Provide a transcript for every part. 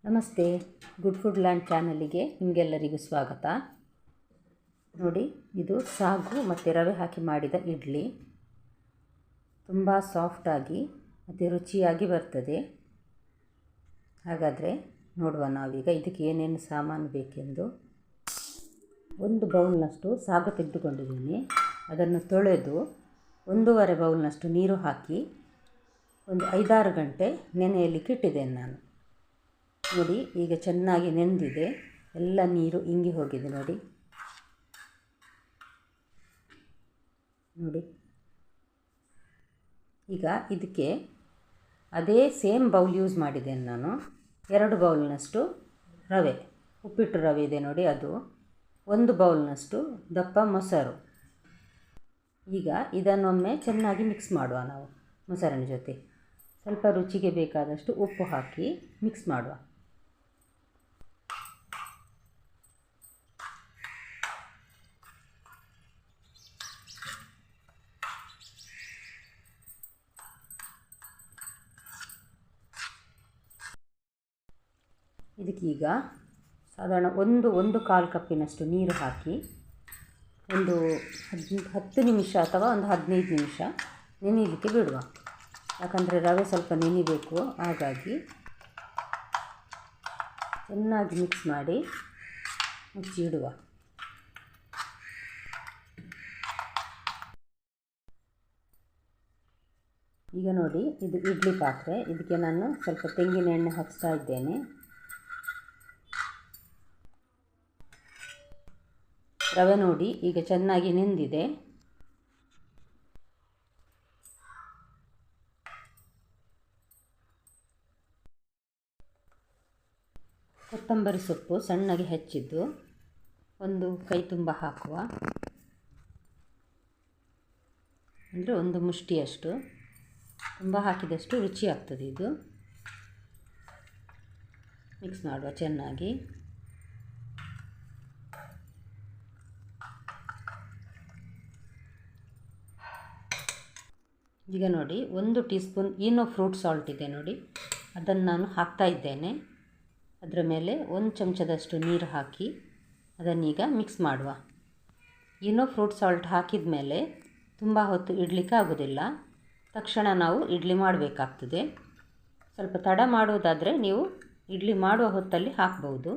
ನಮಸ್ತೆ, good food land ಚಾನಲಿಗೆ ನಿಮಗೆಲ್ಲರಿಗೂ ಸ್ವಾಗತ. ನೋಡಿ, ಇದು ಸಾಗು ಮತ್ತು ರವೆ ಹಾಕಿ ಮಾಡಿದ ಇಡ್ಲಿ. ತುಂಬ ಸಾಫ್ಟಾಗಿ ಮತ್ತು ರುಚಿಯಾಗಿ ಬರ್ತದೆ. ಹಾಗಾದರೆ ನೋಡುವ ನಾವೀಗ ಇದಕ್ಕೆ ಏನೇನು ಸಾಮಾನು ಬೇಕೆಂದು. ಒಂದು ಬೌಲ್ನಷ್ಟು ಸಾಗು ತೆಗೆದುಕೊಂಡಿದ್ದೀನಿ. ಅದನ್ನು ತೊಳೆದು 1.5 ಬೌಲ್ನಷ್ಟು ನೀರು ಹಾಕಿ ಒಂದು 5-6 ಗಂಟೆ ನೆನೆಯಲಿಕ್ಕೆ ಇಟ್ಟಿದ್ದೇನೆ ನಾನು. ನೋಡಿ, ಈಗ ಚೆನ್ನಾಗಿ ನೆಂದಿದೆ, ಎಲ್ಲ ನೀರು ಇಂಗಿ ಹೋಗಿದೆ. ನೋಡಿ ಈಗ ಇದಕ್ಕೆ ಅದೇ ಸೇಮ್ ಬೌಲ್ ಯೂಸ್ ಮಾಡಿದ್ದೇನೆ ನಾನು. 2 ಬೌಲ್ನಷ್ಟು ರವೆ, ಉಪ್ಪಿಟ್ಟು ರವೆ ಇದೆ ನೋಡಿ, ಅದು 1 ಬೌಲ್ನಷ್ಟು ದಪ್ಪ ಮೊಸರು. ಈಗ ಇದನ್ನೊಮ್ಮೆ ಚೆನ್ನಾಗಿ ಮಿಕ್ಸ್ ಮಾಡುವ ನಾವು. ಮೊಸರಿನ ಜೊತೆ ಸ್ವಲ್ಪ ರುಚಿಗೆ ಬೇಕಾದಷ್ಟು ಉಪ್ಪು ಹಾಕಿ ಮಿಕ್ಸ್ ಮಾಡುವ. ಇದಕ್ಕೀಗ ಸಾಧಾರಣ ಒಂದು ಕಾಲು ಕಪ್ಪಿನಷ್ಟು ನೀರು ಹಾಕಿ ಒಂದು 10 ನಿಮಿಷ ಅಥವಾ ಒಂದು 15 ನಿಮಿಷ ನೆನೆಯಲಿಕ್ಕೆ ಬಿಡುವ. ಯಾಕಂದರೆ ರವೆ ಸ್ವಲ್ಪ ನೆನಿಬೇಕು, ಹಾಗಾಗಿ ಚೆನ್ನಾಗಿ ಮಿಕ್ಸ್ ಮಾಡಿ ಮುಚ್ಚಿ ಇಡುವ. ಈಗ ನೋಡಿ, ಇದು ಇಡ್ಲಿ ಪಾತ್ರೆ. ಇದಕ್ಕೆ ನಾನು ಸ್ವಲ್ಪ ತೆಂಗಿನ ಎಣ್ಣೆ ಹಚ್ತಾ ಇದ್ದೇನೆ. ರವೆ ನೋಡಿ ಈಗ ಚೆನ್ನಾಗಿ ನೆಂದಿದೆ. ಕೊತ್ತಂಬರಿ ಸೊಪ್ಪು ಸಣ್ಣಗೆ ಹೆಚ್ಚಿದ್ದು ಒಂದು ಕೈ ತುಂಬ ಹಾಕುವ, ಅಂದರೆ ಒಂದು ಮುಷ್ಟಿಯಷ್ಟು. ತುಂಬ ಹಾಕಿದಷ್ಟು ರುಚಿ ಆಗ್ತದೆ. ಇದು ಮಿಕ್ಸ್ ಮಾಡುವ ಚೆನ್ನಾಗಿ. ಈಗ ನೋಡಿ, 1 tea spoon Eno fruit salt ಇದೆ ನೋಡಿ, ಅದನ್ನು ನಾನು ಹಾಕ್ತಾ ಇದ್ದೇನೆ. ಅದರ ಮೇಲೆ 1 ಚಮಚದಷ್ಟು ನೀರು ಹಾಕಿ ಅದನ್ನೀಗ ಮಿಕ್ಸ್ ಮಾಡುವ. ಈನೋ ಫ್ರೂಟ್ ಸಾಲ್ಟ್ ಹಾಕಿದ ಮೇಲೆ ತುಂಬ ಹೊತ್ತು ಇಡಲಿಕ್ಕೆ ಆಗೋದಿಲ್ಲ, ತಕ್ಷಣ ನಾವು ಇಡ್ಲಿ ಮಾಡಬೇಕಾಗ್ತದೆ. ಸ್ವಲ್ಪ ತಡ ಮಾಡುವುದಾದರೆ ನೀವು ಇಡ್ಲಿ ಮಾಡುವ ಹೊತ್ತಲ್ಲಿ ಹಾಕ್ಬೋದು.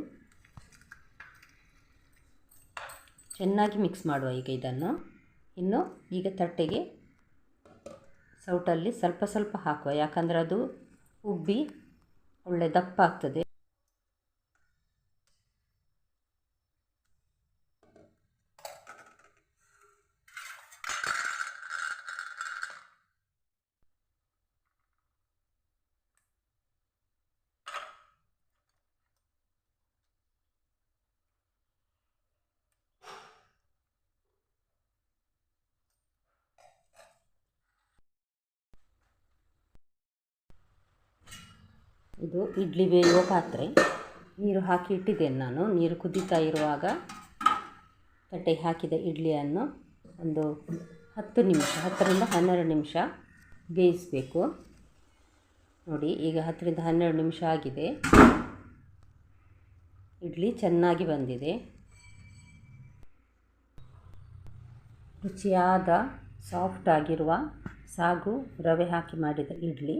ಚೆನ್ನಾಗಿ ಮಿಕ್ಸ್ ಮಾಡುವ ಈಗ ಇದನ್ನು. ಇನ್ನು ಈಗ ತಟ್ಟೆಗೆ ಸೌಟಲ್ಲಿ ಸ್ವಲ್ಪ ಸ್ವಲ್ಪ ಹಾಕುವ, ಯಾಕಂದರೆ ಅದು ಉಬ್ಬಿ ಒಳ್ಳೆ ದಪ್ಪ ಆಗ್ತದೆ. ಇದು ಇಡ್ಲಿ ಬೇಯುವ ಪಾತ್ರೆ. ನೀರು ಹಾಕಿ ಇಟ್ಟಿದ್ದೇನೆ ನಾನು. ನೀರು ಕುದೀತಾ ಇರುವಾಗ ತಟ್ಟೆಗೆ ಹಾಕಿದ ಇಡ್ಲಿಯನ್ನು ಒಂದು 10 ನಿಮಿಷ, 10ರಿಂದ 12 ನಿಮಿಷ ಬೇಯಿಸಬೇಕು. ನೋಡಿ, ಈಗ 10ರಿಂದ 12 ನಿಮಿಷ ಆಗಿದೆ. ಇಡ್ಲಿ ಚೆನ್ನಾಗಿ ಬಂದಿದೆ. ರುಚಿಯಾದ ಸಾಫ್ಟಾಗಿರುವ ಸಾಗು ರವೆ ಹಾಕಿ ಮಾಡಿದ ಇಡ್ಲಿ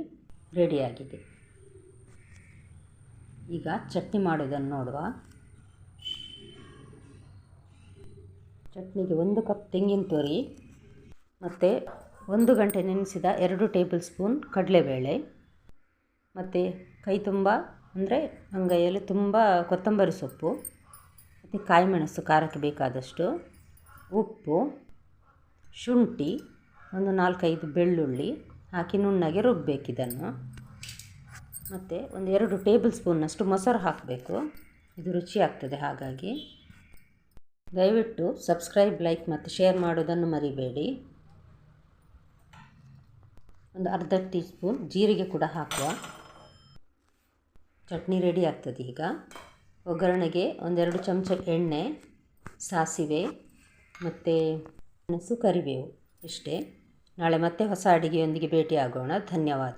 ರೆಡಿಯಾಗಿದೆ. ಈಗ ಚಟ್ನಿ ಮಾಡೋದನ್ನು ನೋಡುವ. ಚಟ್ನಿಗೆ 1 ಕಪ್ ತೆಂಗಿನ ತುರಿ ಮತ್ತು 1 ಗಂಟೆ ನೆನೆಸಿದ 2 ಟೇಬಲ್ ಸ್ಪೂನ್ ಕಡಲೆಬೇಳೆ ಮತ್ತು ಕೈ ತುಂಬ, ಅಂದರೆ ಅಂಗೈಯಲ್ಲಿ ತುಂಬ ಕೊತ್ತಂಬರಿ ಸೊಪ್ಪು ಮತ್ತು ಕಾಯಿಮೆಣಸು ಖಾರಕ್ಕೆ ಬೇಕಾದಷ್ಟು, ಉಪ್ಪು, ಶುಂಠಿ, ಒಂದು 4-5 ಬೆಳ್ಳುಳ್ಳಿ ಹಾಕಿ ನುಣ್ಣಗೆ ರುಬ್ಬಬೇಕಿದನ್ನು. ಮತ್ತು ಒಂದು 2 ಟೇಬಲ್ ಸ್ಪೂನ್ನಷ್ಟು ಮೊಸರು ಹಾಕಬೇಕು. ಇದು ರುಚಿ ಆಗ್ತದೆ. ಹಾಗಾಗಿ ದಯವಿಟ್ಟು ಸಬ್ಸ್ಕ್ರೈಬ್, ಲೈಕ್ ಮತ್ತು ಶೇರ್ ಮಾಡೋದನ್ನು ಮರಿಬೇಡಿ. ಒಂದು ಅರ್ಧ ಟೀ ಸ್ಪೂನ್ ಜೀರಿಗೆ ಕೂಡ ಹಾಕುವ. ಚಟ್ನಿ ರೆಡಿ ಆಗ್ತದೆ. ಈಗ ಒಗ್ಗರಣೆಗೆ 1-2 ಚಮಚ ಎಣ್ಣೆ, ಸಾಸಿವೆ ಮತ್ತು ಮೆಣಸು, ಕರಿಬೇವು ಇಷ್ಟೇ. ನಾಳೆ ಮತ್ತೆ ಹೊಸ ಅಡಿಗೆಯೊಂದಿಗೆ ಭೇಟಿಯಾಗೋಣ. ಧನ್ಯವಾದ.